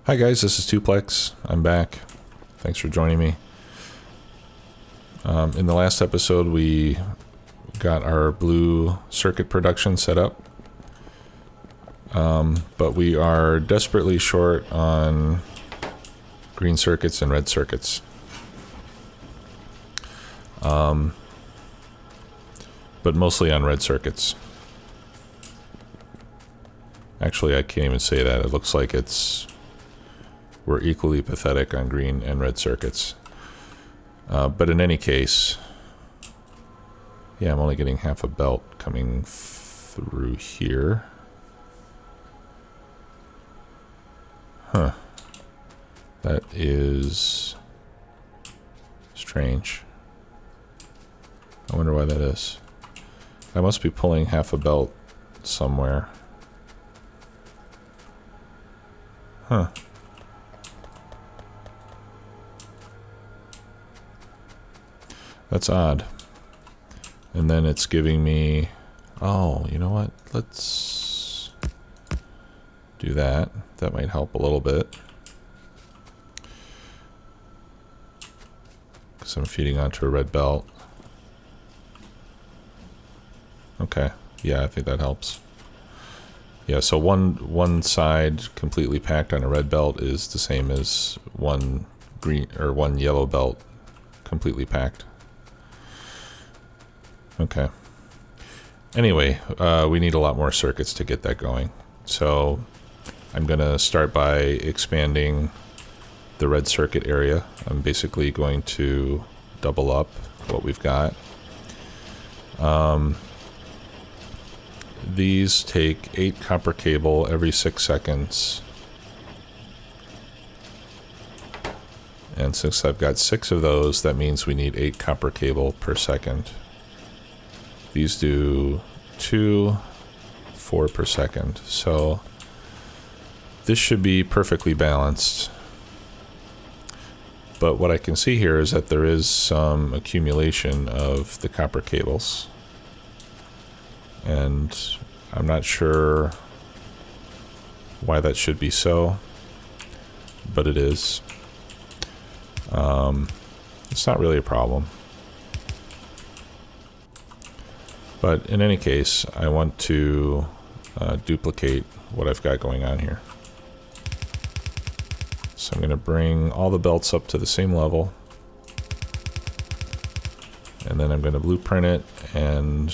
Hi guys, this is Tuplex. I'm back. Thanks for joining me. In the last episode, we got our blue circuit production set up, but we are desperately short on green circuits and red circuits. But mostly on red circuits. Actually, I can't even say that. It looks like we're equally pathetic on green and red circuits. But in any case, yeah, I'm only getting half a belt coming through here. Huh. That is strange. I wonder why that is. I must be pulling half a belt somewhere. Huh. That's odd. And then it's giving me... Oh, you know what? Let's do that. That might help a little bit. Because I'm feeding onto a red belt. Okay. Yeah, I think that helps. Yeah, so one side completely packed on a red belt is the same as one green or one yellow belt completely packed. Okay. Anyway, we need a lot more circuits to get that going. So I'm going to start by expanding the red circuit area. I'm basically going to double up what we've got. These take 8 copper cable every 6 seconds. And since I've got 6 of those, that means we need 8 copper cable per second. These do 2, 4 per second. So this should be perfectly balanced. But what I can see here is that there is some accumulation of the copper cables. And I'm not sure why that should be so, but it is. It's not really a problem. But in any case, I want to duplicate what I've got going on here. So I'm going to bring all the belts up to the same level. And then I'm going to blueprint it and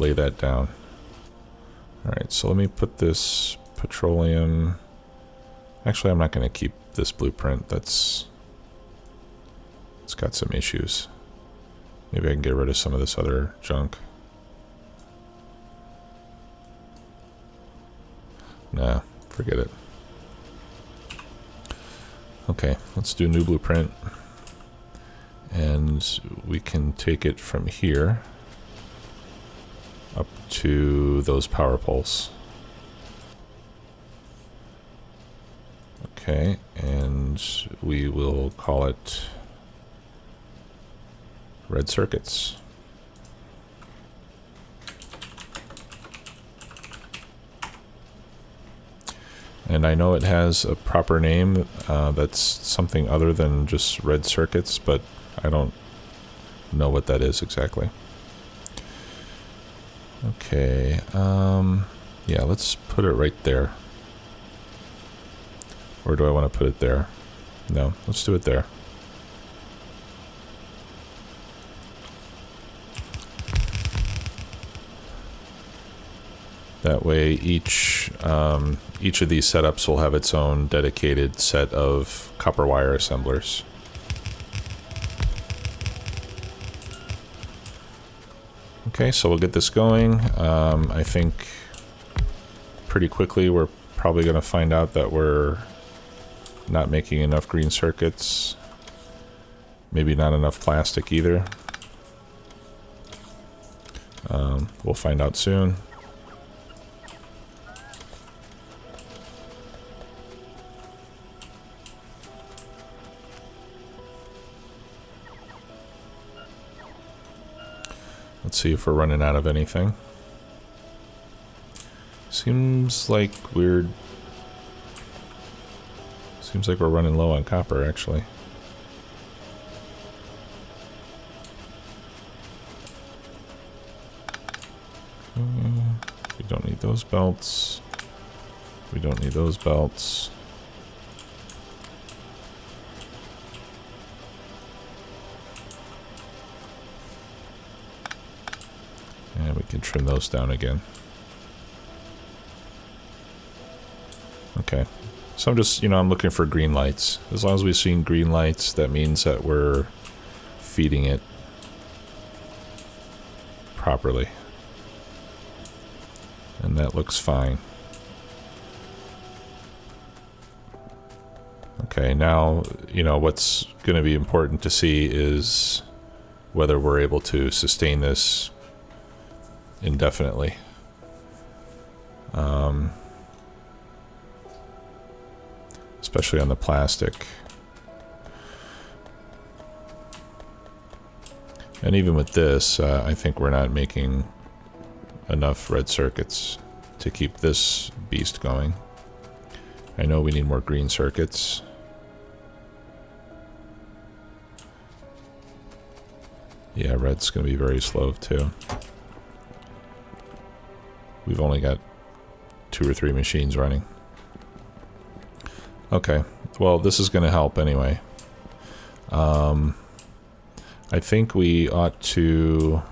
lay that down. Alright, so let me put this petroleum... Actually, I'm not going to keep this blueprint. It's got some issues. Maybe I can get rid of some of this other junk. Nah, forget it. Okay, let's do a new blueprint. And we can take it from here up to those power poles. Okay, and we will call it red circuits. And I know it has a proper name that's something other than just red circuits, but I don't know what that is exactly. Okay, yeah, let's put it right there. Or do I want to put it there? No, let's do it there. That way each of these setups will have its own dedicated set of copper wire assemblers. Okay, so we'll get this going. I think pretty quickly we're probably going to find out that we're not making enough green circuits. Maybe not enough plastic either. We'll find out soon. Let's see if we're running out of anything. Seems like we're running low on copper, actually. We don't need those belts. We don't need those belts. And we can trim those down again. Okay. So I'm just, I'm looking for green lights. As long as we've seen green lights, that means that we're feeding it properly. And that looks fine. Okay, now, what's going to be important to see is whether we're able to sustain this indefinitely. Especially on the plastic. And even with this, I think we're not making enough red circuits to keep this beast going. I know we need more green circuits. Yeah, red's going to be very slow too. We've only got 2 or 3 machines running. Okay, well, this is going to help anyway. I think we ought to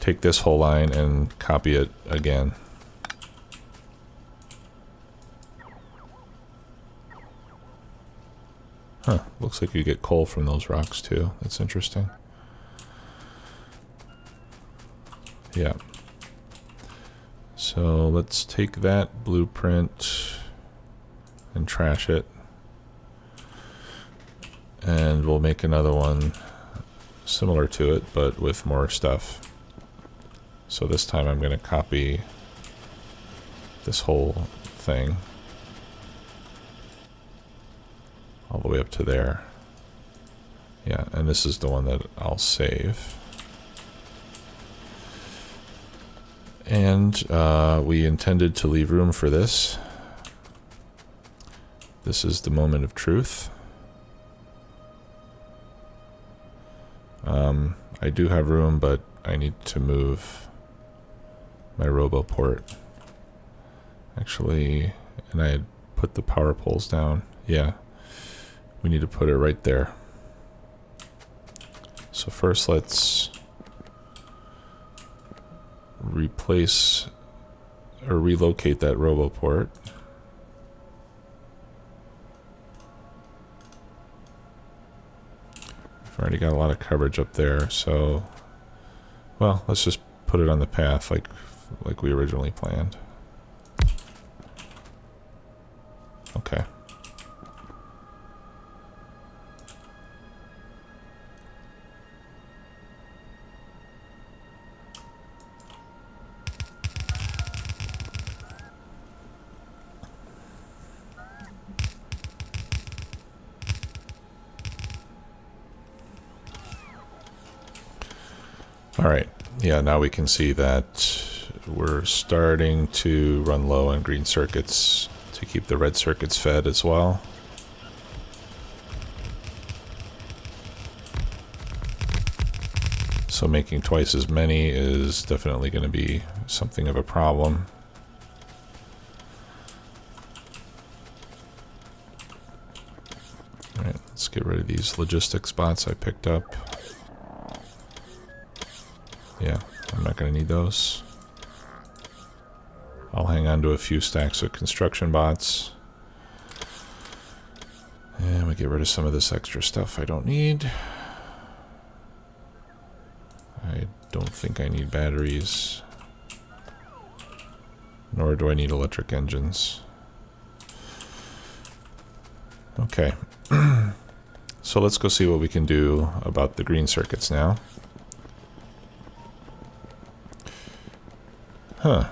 take this whole line and copy it again. Huh, looks like you get coal from those rocks too. That's interesting. Yeah. So let's take that blueprint and trash it. And we'll make another one similar to it, but with more stuff. So this time I'm going to copy this whole thing all the way up to there. Yeah, and this is the one that I'll save. And we intended to leave room for this. This is the moment of truth. I do have room, but I need to move my RoboPort. Actually, and I had put the power poles down. Yeah, we need to put it right there. So first let's replace or relocate that RoboPort. We've already got a lot of coverage up there, so well, let's just put it on the path like we originally planned. Okay. All right, yeah, now we can see that we're starting to run low on green circuits to keep the red circuits fed as well. So making twice as many is definitely going to be something of a problem. All right, let's get rid of these logistics spots I picked up. Yeah, I'm not going to need those. I'll hang on to a few stacks of construction bots. And we get rid of some of this extra stuff I don't need. I don't think I need batteries. Nor do I need electric engines. Okay. So let's go see what we can do about the green circuits now. Huh.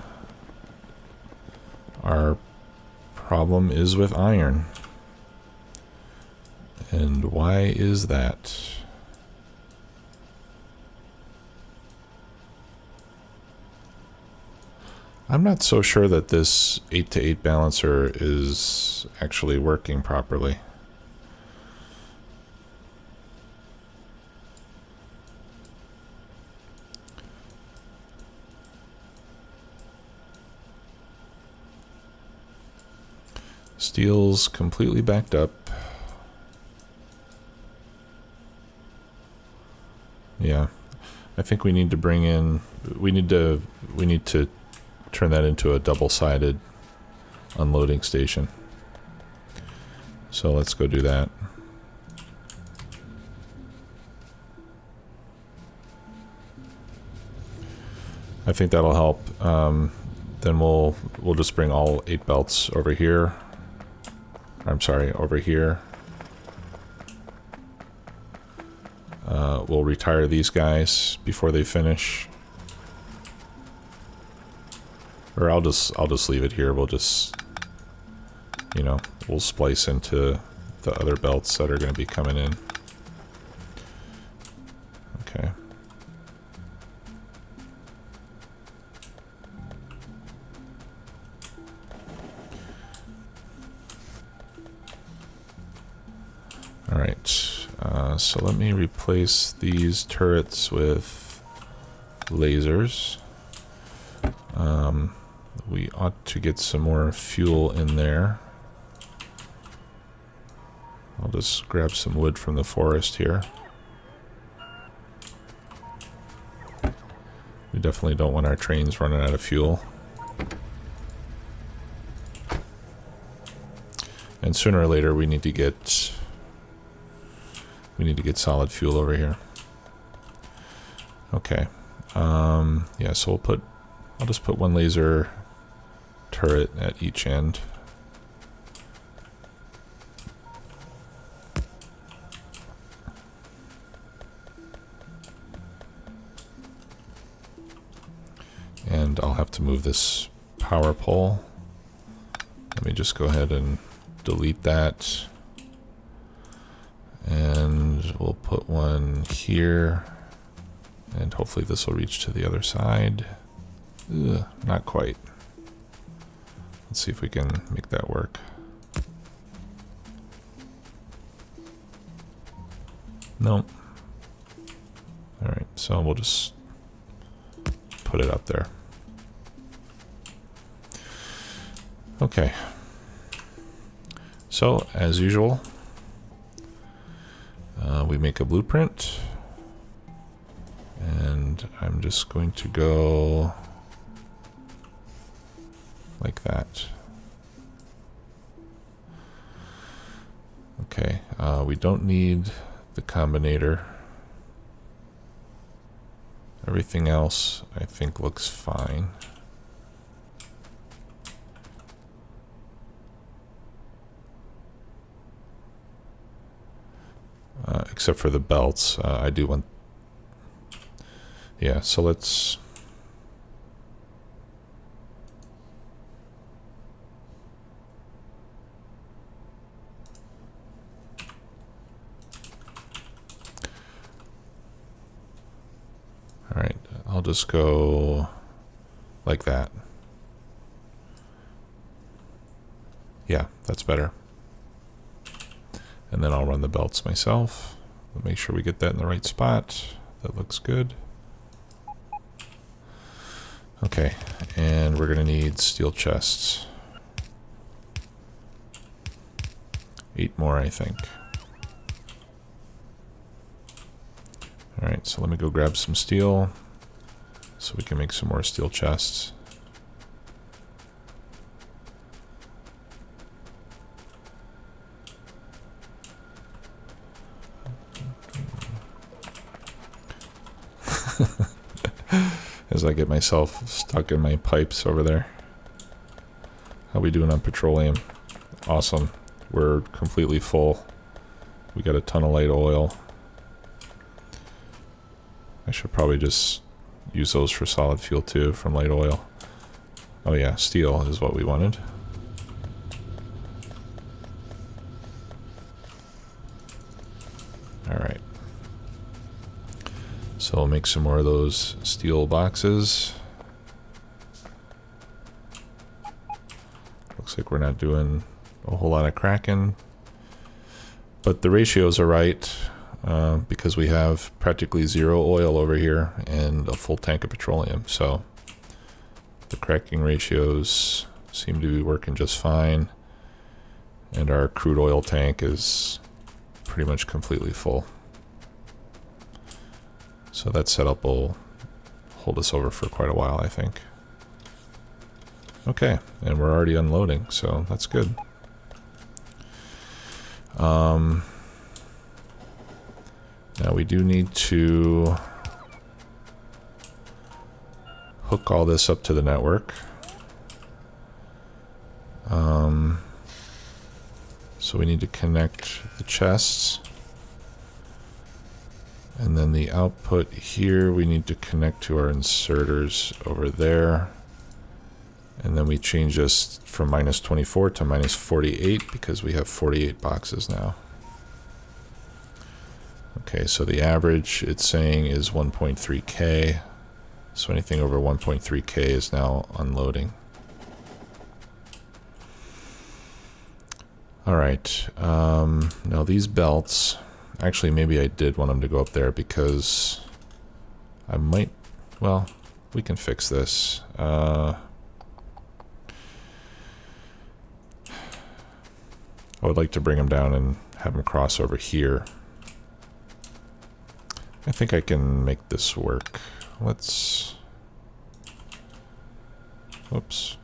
Our problem is with iron. And why is that? I'm not so sure that this 8 to 8 balancer is actually working properly. Steel's completely backed up. Yeah, I think we need to bring in, we need to turn that into a double-sided unloading station. So let's go do that. I think that'll help. Then we'll just bring all 8 belts over here. I'm sorry, over here. We'll retire these guys before they finish. Or I'll just leave it here. We'll just, you know, we'll splice into the other belts that are going to be coming in. Okay. All right. So let me replace these turrets with lasers. We ought to get some more fuel in there. I'll just grab some wood from the forest here. We definitely don't want our trains running out of fuel. And sooner or later we need to get solid fuel over here. Okay. Yeah, so I'll just put one laser turret at each end. And I'll have to move this power pole. Let me just go ahead and delete that. And we'll put one here. And hopefully this will reach to the other side. Ugh, not quite. Let's see if we can make that work. Nope. Alright, so we'll just put it up there. Okay. So, as usual, we make a blueprint. And I'm just going to go like that. Okay, we don't need the combinator. Everything else I think looks fine. Except for the belts. I do want... Yeah, so let's... Alright, I'll just go like that. Yeah, that's better. And then I'll run the belts myself. Make sure we get that in the right spot. That looks good. Okay, and we're going to need steel chests. 8 more, I think. Alright, so let me go grab some steel so we can make some more steel chests. As I get myself stuck in my pipes over there. How we doing on petroleum? Awesome. We're completely full. We got a ton of light oil. I should probably just use those for solid fuel too, from light oil. Oh yeah, steel is what we wanted. Alright. So we'll make some more of those steel boxes. like we're not doing a whole lot of cracking. But the ratios are right because we have practically 0 oil over here and a full tank of petroleum. So the cracking ratios seem to be working just fine. And our crude oil tank is pretty much completely full. So that setup will hold us over for quite a while, I think. Okay, and we're already unloading, so that's good. Now we do need to hook all this up to the network. So we need to connect the chests. And then the output here, we need to connect to our inserters over there. And then we change this from -24 to -48 because we have 48 boxes now. Okay, so the average it's saying is 1.3K. So anything over 1.3K is now unloading. All right, now these belts, actually maybe I did want them to go up there because I might, well, we can fix this. I would like to bring them down and have them cross over here. I think I can make this work. Let's, whoops.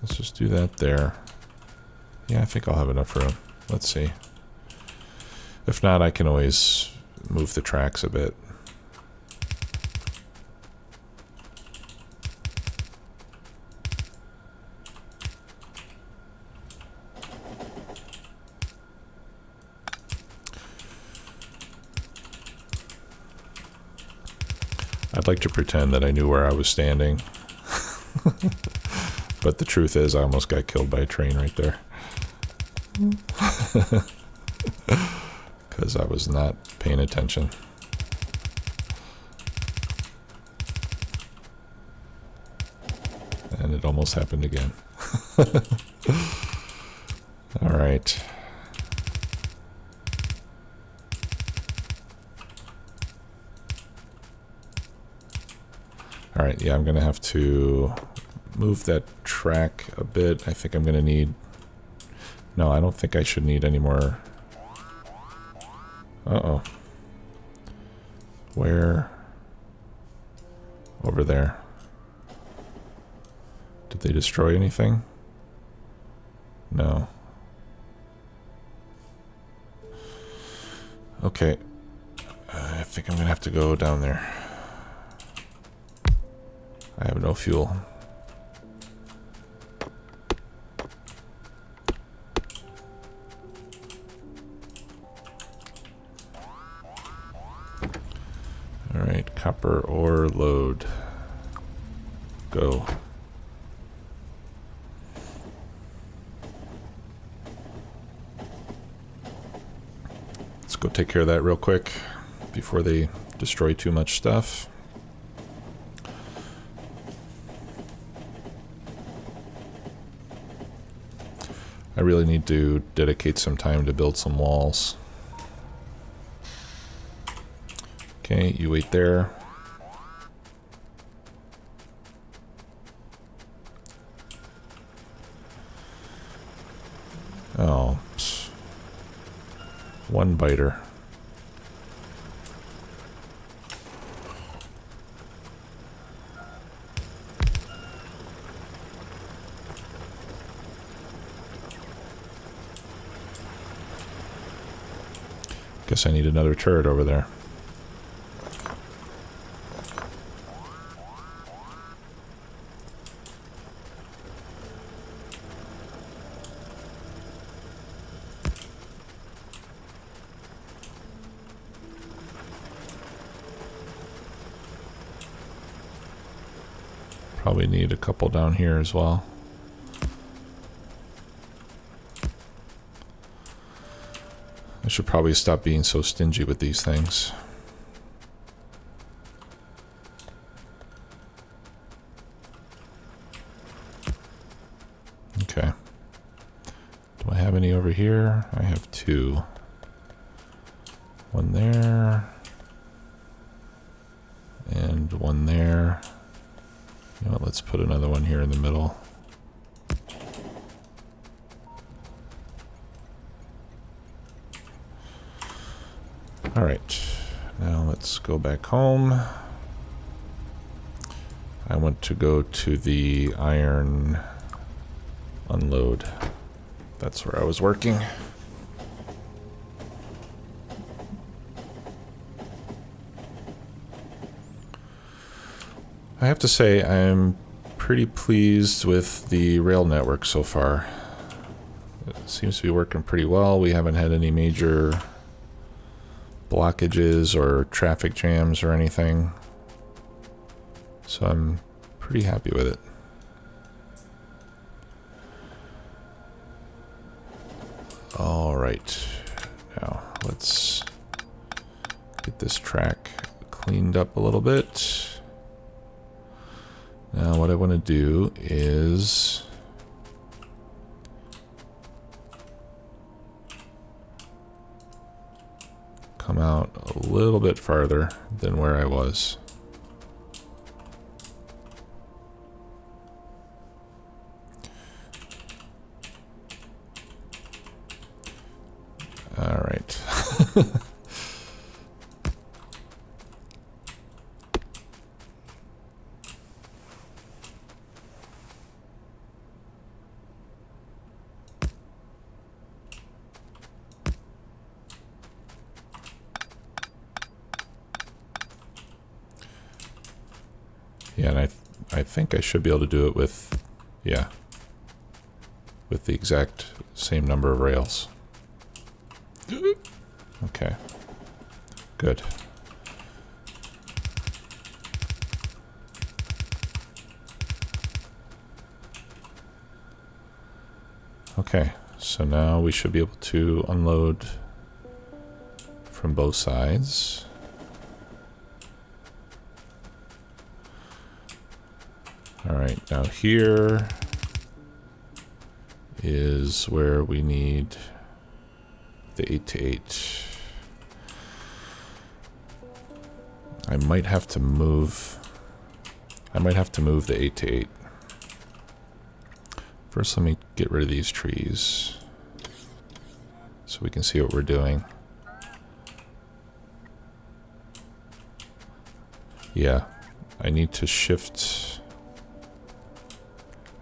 Let's just do that there. Yeah, I think I'll have enough room. Let's see. If not, I can always move the tracks a bit. I'd like to pretend that I knew where I was standing. But the truth is, I almost got killed by a train right there. Because I was not paying attention. And it almost happened again. All right. All right, yeah, I'm going to have to move that track a bit. I think I'm going to need... No, I don't think I should need any more... Uh-oh. Where? Over there. Did they destroy anything? No. Okay. I think I'm going to have to go down there. I have no fuel. Alright, copper ore load. Go. Let's go take care of that real quick before they destroy too much stuff. I really need to dedicate some time to build some walls. Okay, you wait there. Oh, one biter. Guess I need another turret over there. Probably need a couple down here as well. I should probably stop being so stingy with these things. over here? I have 2. One there. And one there. You know what, let's put another one here in the middle. Alright, now let's go back home. I want to go to the iron unload. That's where I was working. I have to say I'm pretty pleased with the rail network so far. It seems to be working pretty well. We haven't had any major blockages or traffic jams or anything. So I'm pretty happy with it. All right, now let's get this track cleaned up a little bit. Now what I want to do is come out a little bit farther than where I was. All right. Yeah, and I think I should be able to do it with, yeah, with the exact same number of rails. Okay, good. Okay, so now we should be able to unload from both sides. All right, now here is where we need the 8x8. I might have to move the 8x8. First, let me get rid of these trees so we can see what we're doing. Yeah, I need to shift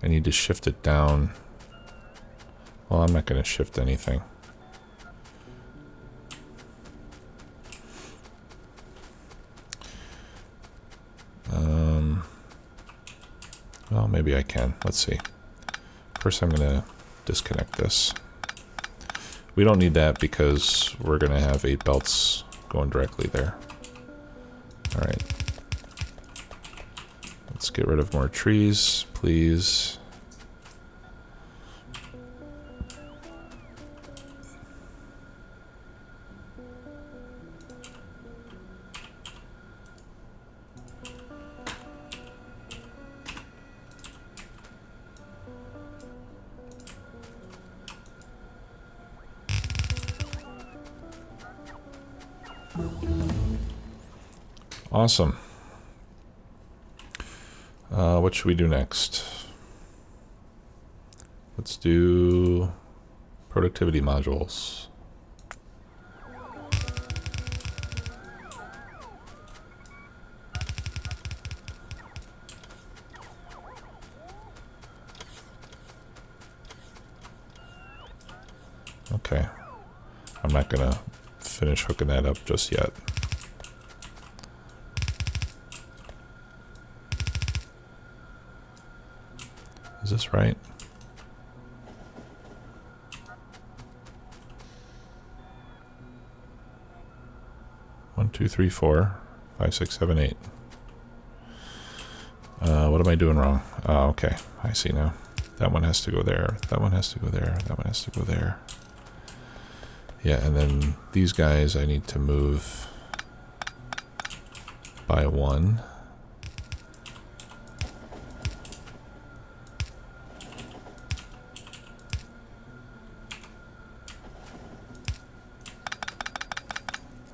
it down. Well, I'm not going to shift anything. Well, maybe I can. Let's see. First, I'm going to disconnect this. We don't need that because we're going to have 8 belts going directly there. All right. Let's get rid of more trees, please. Awesome. What should we do next? Let's do productivity modules. Okay. I'm not gonna finish hooking that up just yet. Is this right? One, two, three, 4, 5, 6, 7, 8. What am I doing wrong? Oh, okay. I see now. That one has to go there. That one has to go there. That one has to go there. Yeah, and then these guys I need to move by 1.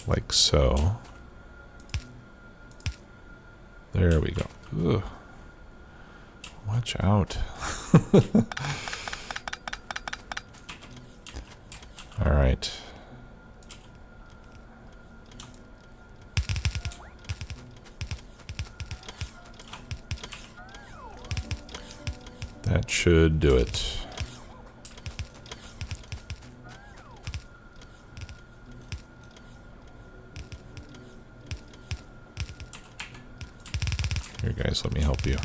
like so. There we go. Ugh. Watch out. All right. That should do it. Here, guys, let me help you.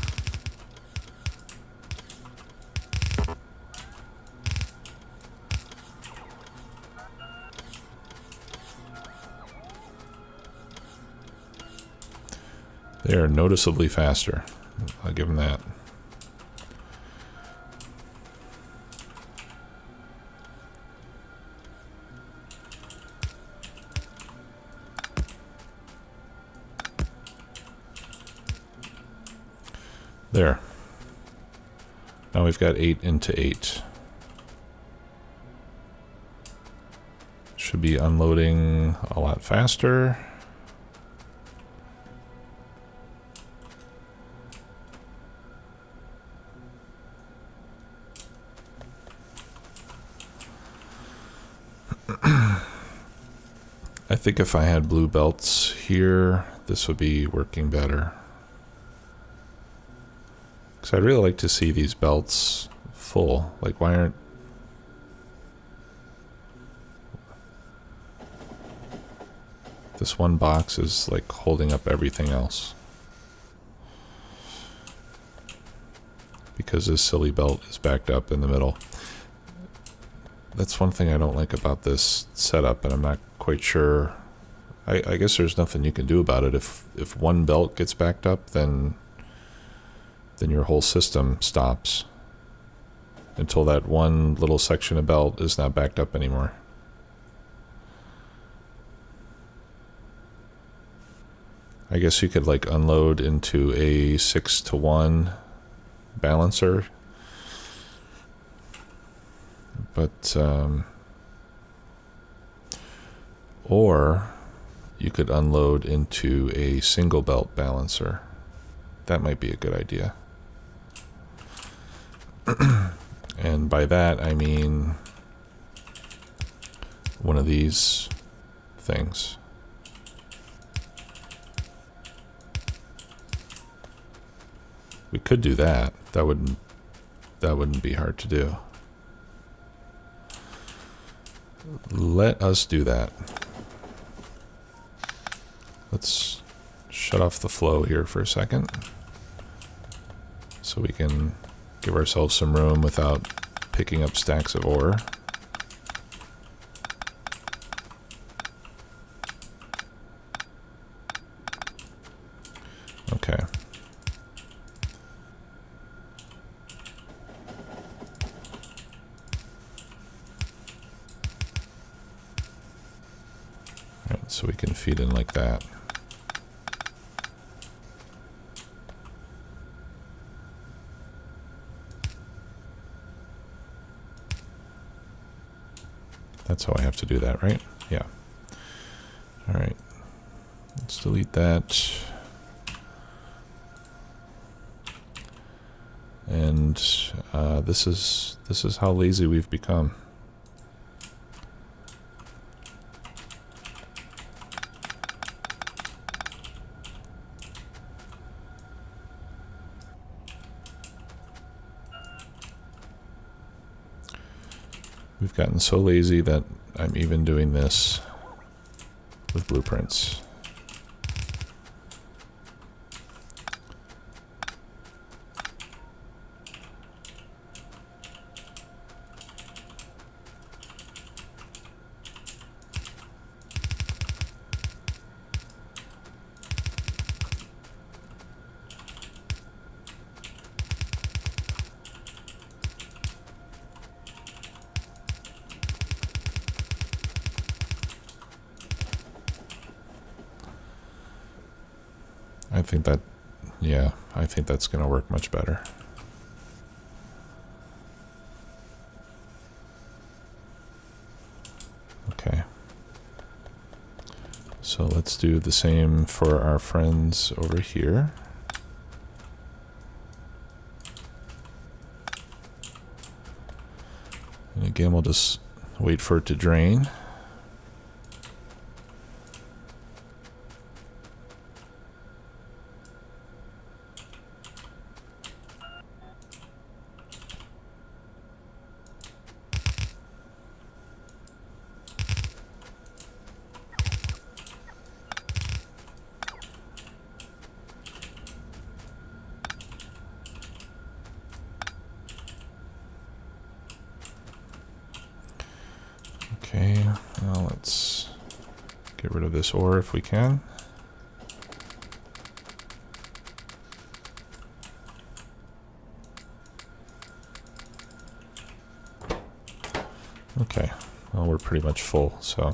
They are noticeably faster. I'll give them that. There. Now we've got 8 into 8. Should be unloading a lot faster. I think if I had blue belts here, this would be working better. Because I'd really like to see these belts full. Like, why aren't... This one box is, like, holding up everything else. Because this silly belt is backed up in the middle. That's one thing I don't like about this setup, and I'm not quite sure. I guess there's nothing you can do about it. If one belt gets backed up, then your whole system stops until that one little section of belt is not backed up anymore. I guess you could like unload into a 6-to-1 balancer, but or you could unload into a single belt balancer. That might be a good idea. And by that I mean one of these things. We could do that. That wouldn't be hard to do. Let us do that. Let's shut off the flow here for a second so we can give ourselves some room without picking up stacks of ore. Okay. Alright, so we can feed in like that. That's how I have to do that, right? Yeah. All right. Let's delete that. And this is how lazy we've become. We've gotten so lazy that I'm even doing this with blueprints. I think that, yeah, I think that's going to work much better. Okay. So let's do the same for our friends over here. And again, we'll just wait for it to drain. Okay, well, let's get rid of this ore if we can. Okay, well, we're pretty much full, so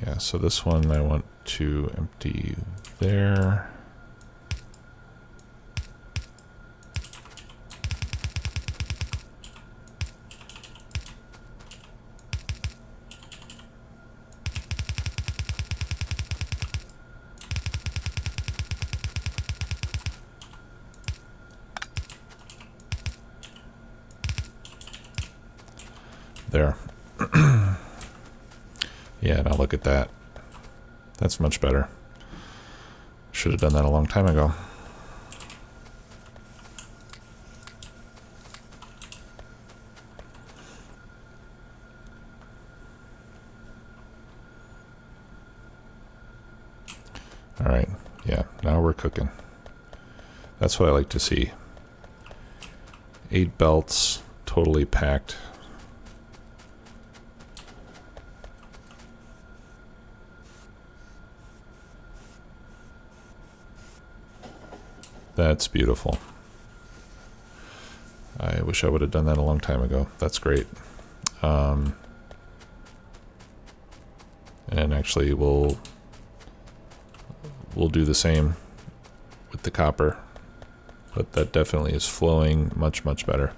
yeah, so this one I want to empty there. There. Yeah, now look at that. That's much better. Should have done that a long time ago. All right. Yeah, now we're cooking. That's what I like to see. 8 belts, totally packed. That's beautiful. I wish I would have done that a long time ago. That's great. And actually, we'll do the same with the copper, but that definitely is flowing much, much better.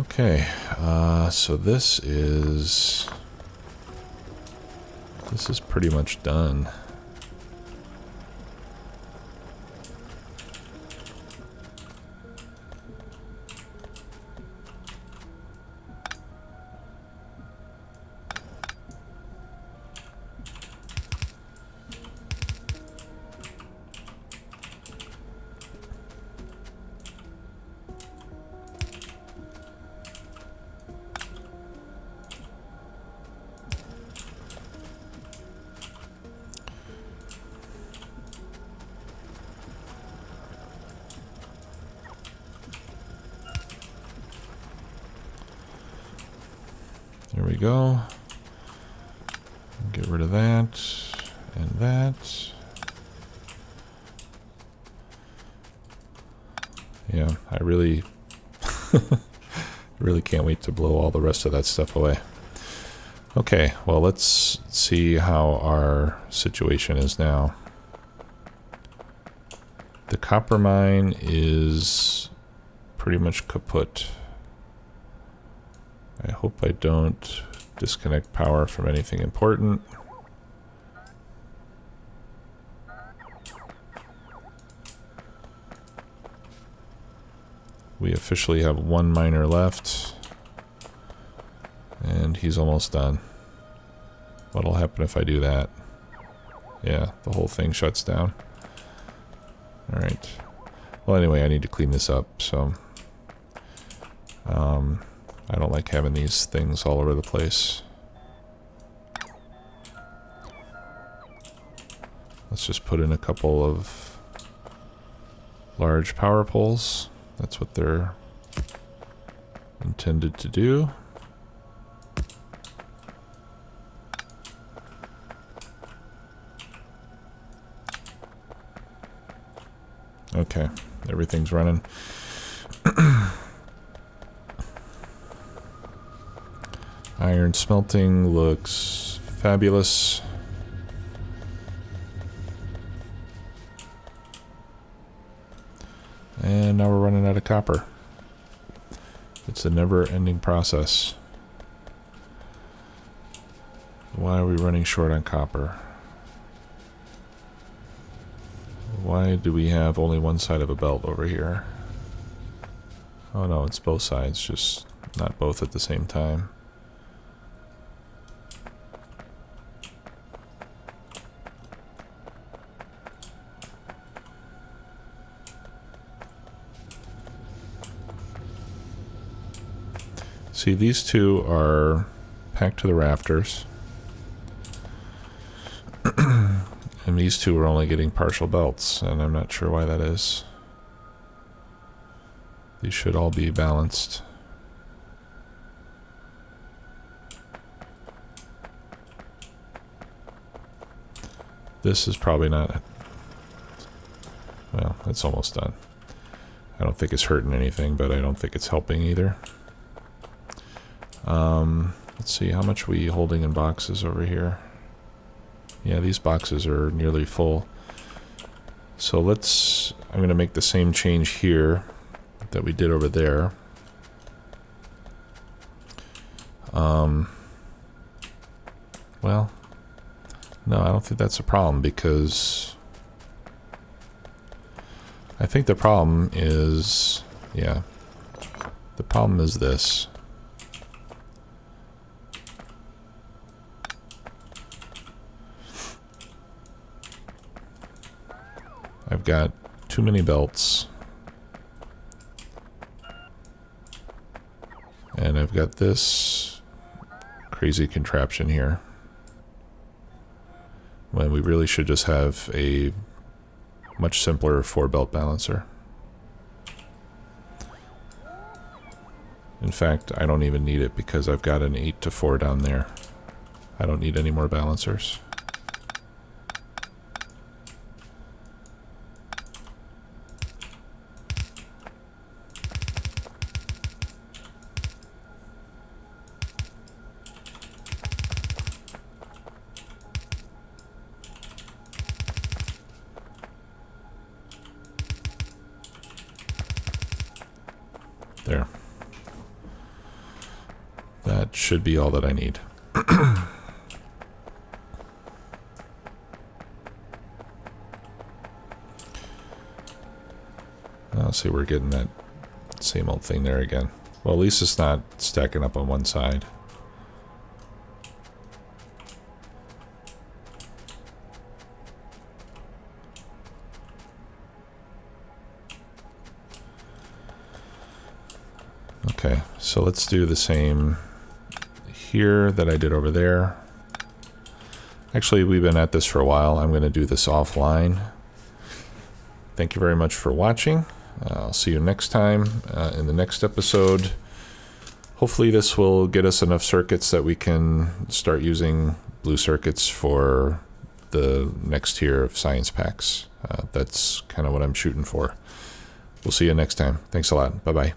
Okay, so this is pretty much done. There we go. Get rid of that and that. Yeah, I really really can't wait to blow all the rest of that stuff away. Okay, well, let's see how our situation is now. The copper mine is pretty much kaput. I hope I don't disconnect power from anything important. We officially have 1 miner left, and he's almost done. What'll happen if I do that? Yeah, the whole thing shuts down. Alright. Well, anyway, I need to clean this up, so I don't like having these things all over the place. Let's just put in a couple of large power poles. That's what they're intended to do. Okay, everything's running. Iron smelting looks fabulous. And now we're running out of copper. It's a never-ending process. Why are we running short on copper? Why do we have only one side of a belt over here? Oh no, it's both sides, just not both at the same time. See, these two are packed to the rafters. And these two are only getting partial belts, and I'm not sure why that is. These should all be balanced. This is probably not... Well, it's almost done. I don't think it's hurting anything, but I don't think it's helping either. Let's see, how much are we holding in boxes over here? Yeah, these boxes are nearly full. So I'm going to make the same change here that we did over there. Well, no, I don't think that's a problem, because I think the problem is, yeah, the problem is this. I've got too many belts, and I've got this crazy contraption here, when we really should just have a much simpler 4-belt balancer. In fact, I don't even need it, because I've got an 8-4 down there. I don't need any more balancers. There. That should be all that I need. I'll see, we're getting that same old thing there again. Well, at least it's not stacking up on one side. Okay, so let's do the same here that I did over there. Actually, we've been at this for a while. I'm going to do this offline. Thank you very much for watching. I'll see you next time in the next episode. Hopefully this will get us enough circuits that we can start using blue circuits for the next tier of science packs. That's kind of what I'm shooting for. We'll see you next time. Thanks a lot. Bye-bye.